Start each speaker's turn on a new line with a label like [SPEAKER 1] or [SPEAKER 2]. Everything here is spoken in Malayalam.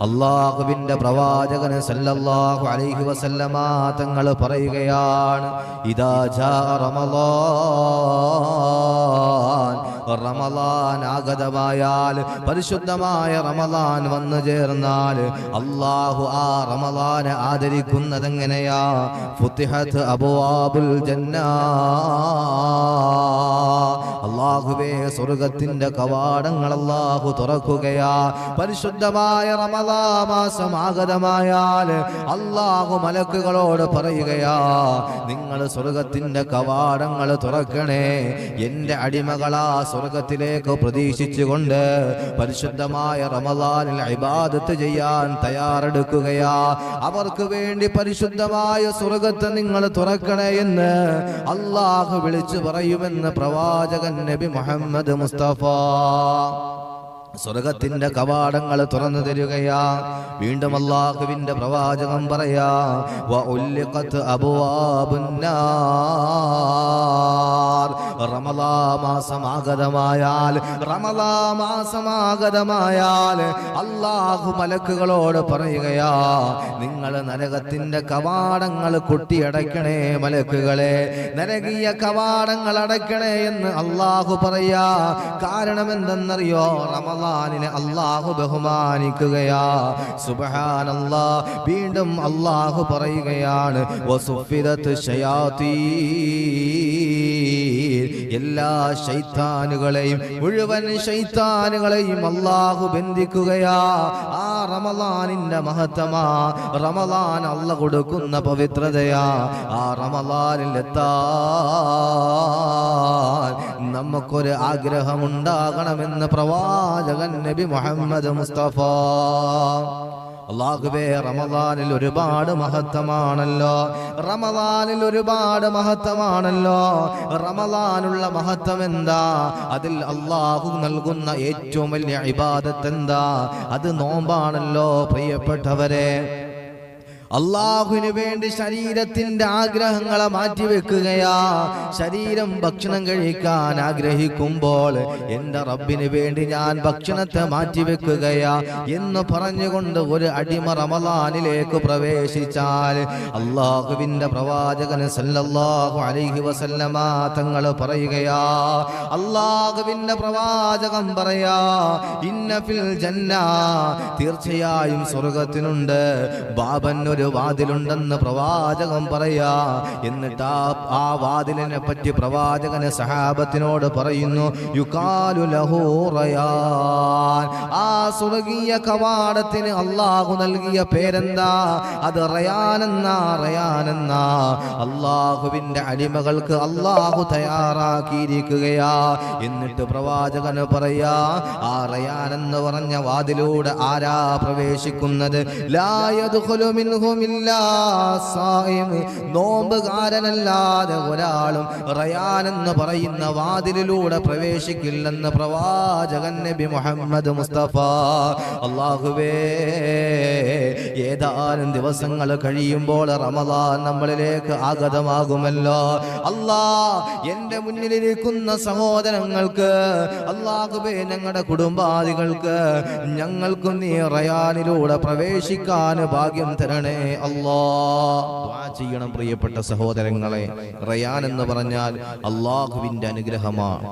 [SPEAKER 1] അല്ലാഹുവിന്റെ പ്രവാചകൻ സല്ലല്ലാഹു അലൈഹി വസല്ലമ തങ്ങൾ പറയുകയാണ്, ഇദാ ജാ റമളാൻ, റമളാൻ ആഗതമായാൽ, പരിശുദ്ധമായ റമളാൻ വന്നു ചേർന്നാൽ അല്ലാഹു ആ റമളാനെ ആദരിക്കുന്നതെങ്ങനെയാ? ഫുത്തിഹത്ത് അബ്വാബുൽ ജന്ന, അല്ലാഹുവേ സ്വർഗ്ഗത്തിന്റെ കവാടങ്ങൾ അല്ലാഹു തുറക്കുകയാ. പരിശുദ്ധമായ റമളാൻ മാസം ആഗതമായാൽ അല്ലാഹു മലക്കുകളോട് പറയുകയാ, നിങ്ങൾ സ്വർഗ്ഗത്തിന്റെ കവാടങ്ങൾ തുറക്കണേ. എന്റെ അടിമകളാ സ്വർഗ്ഗത്തിലേക്ക് പ്രതീക്ഷിച്ചുകൊണ്ട് പരിശുദ്ധമായ റമളാനിൽ ഇബാദത്ത് ചെയ്യാൻ തയ്യാറെടുക്കുകയാ. അവർക്ക് വേണ്ടി പരിശുദ്ധമായ സ്വർഗ്ഗത്തെ നിങ്ങൾ തുറക്കണേ എന്ന് അല്ലാഹു വിളിച്ചു പറയുമെന്ന് പ്രവാചകൻ നബി മുഹമ്മദ് മുസ്തഫ. സ്വർഗ്ഗത്തിന്റെ കവാടങ്ങൾ തുറന്നു തരികയാ. വീണ്ടും അല്ലാഹുവിന്റെ പ്രവാചകൻ പറയാ, വഉല്ലിഖത് അബ്വാബുന്നാർ, റമളാൻ മാസമാഗതമായാൽ, റമളാൻ മാസമാഗതമായാൽ അല്ലാഹു മലക്കുകളോട് പറയുകയാ, നിങ്ങൾ നരകത്തിന്റെ കവാടങ്ങൾ കൊട്ടിയടയ്ക്കണേ മലക്കുകളെ, നരകീയ കവാടങ്ങൾ അടയ്ക്കണേ എന്ന് അല്ലാഹു പറയാ. കാരണം എന്തെന്നറിയോ? റമളാനിനെ അല്ലാഹു ബഹുമാനിക്കുകയാ. സുബ്ഹാനല്ലാഹ്. വീണ്ടും അല്ലാഹു പറയുകയാണ്, വസുഫിദത്ത് ശയാതീൻ, എല്ലാ ശൈത്താനുകളെയും, മുഴുവൻ ശൈത്താനുകളെയും അല്ലാഹു ബന്ധിക്കുകയാ. ആ റമളാനിന്റെ മഹത്വമാ, റമളാൻ അല്ലാഹു കൊടുക്കുന്ന പവിത്രതയാ. ആ റമളാനിൽ എത്താൻ നമുക്കൊരു ആഗ്രഹമുണ്ടാകണമെന്ന് പ്രവാചകൻ നബി മുഹമ്മദ് മുസ്തഫ. അല്ലാഹുവേ, റമളാനിൽ ഒരുപാട് മഹത്വമാണല്ലോ, റമളാനിൽ ഒരുപാട് മഹത്വമാണല്ലോ. റമളാനുള്ള മഹത്വം എന്താ? അതിൽ അല്ലാഹു നൽകുന്ന ഏറ്റവും വലിയ ഇബാദത്ത് എന്താ? അത് നോമ്പാണല്ലോ പ്രിയപ്പെട്ടവരെ. അല്ലാഹുവിന് വേണ്ടി ശരീരത്തിന്റെ ആഗ്രഹങ്ങളെ മാറ്റിവെക്കുകയാ. ശരീരം ഭക്ഷണം കഴിക്കാൻ ആഗ്രഹിക്കുമ്പോൾ എന്റെ റബ്ബിന് വേണ്ടി ഞാൻ ഭക്ഷണത്തെ മാറ്റിവെക്കുകയാ എന്ന് പറഞ്ഞുകൊണ്ട് ഒരു അടിമ റമളാനിലേക്ക് പ്രവേശിച്ചാൽ അല്ലാഹുവിന്റെ പ്രവാചകൻ സല്ലല്ലാഹു അലൈഹി വസല്ലമ തങ്ങൾ പറയുകയാ, അല്ലാഹുവിന്റെ പ്രവാചകൻ പറയാ, ഇന്ന ഫിൽ ജന്ന, തീർച്ചയായും സ്വർഗ്ഗത്തിനുണ്ട് ബാബൻ, ഒരു വാതിലുണ്ടെന്ന് പ്രവാചകൻ പറയാ. എന്നിട്ട് ആ വാതിലിനെ പറ്റി പ്രവാചകന് സഹാബത്തിനോട് പറയുന്നു, യുഖാലു ലഹു റയാൻ, ആ സ്വർഗീയ കവാടത്തിന് അല്ലാഹു നൽകിയ പേരെന്താ? അത് റയാൻ എന്നാ. റയാൻ എന്നാ അല്ലാഹുവിന്റെ അടിമകൾക്ക് അല്ലാഹു തയ്യാറാക്കിയിരിക്കുകയാ. എന്നിട്ട് പ്രവാചകന് പറയാ, ആ റയാൻ എന്ന് പറഞ്ഞ വാതിലൂടെ ആരാ പ്രവേശിക്കുന്നത്? ലാ യദ്ഖുലു മിൻഹു ഇല്ലാ സായിം, നോമ്പുകാരനല്ലാതെ ഒരാളും റയാൻ എന്ന് പറയുന്ന വാതിലിലൂടെ പ്രവേശിക്കില്ലെന്ന് പ്രവാചകൻ നബി മുഹമ്മദ് മുസ്തഫ. അല്ലാഹുവേ, ഏതാനും ദിവസങ്ങൾ കഴിയുമ്പോൾ റമളാൻ നമ്മളിലേക്ക് ആഗതമാകുമല്ലോ. അല്ലാ, എന്റെ മുന്നിലിരിക്കുന്ന സഹോദരങ്ങൾക്ക്, അല്ലാഹുവേ, ഞങ്ങളുടെ കുടുംബാദികൾക്ക്, ഞങ്ങൾക്കും നീ റയാനിലൂടെ പ്രവേശിക്കാൻ ഭാഗ്യം തരണേ അല്ലാഹ്. ദുആ ചെയ്യണം പ്രിയപ്പെട്ട സഹോദരങ്ങളെ. റയാൻ എന്ന് പറഞ്ഞാൽ അല്ലാഹുവിന്റെ അനുഗ്രഹമാണ്.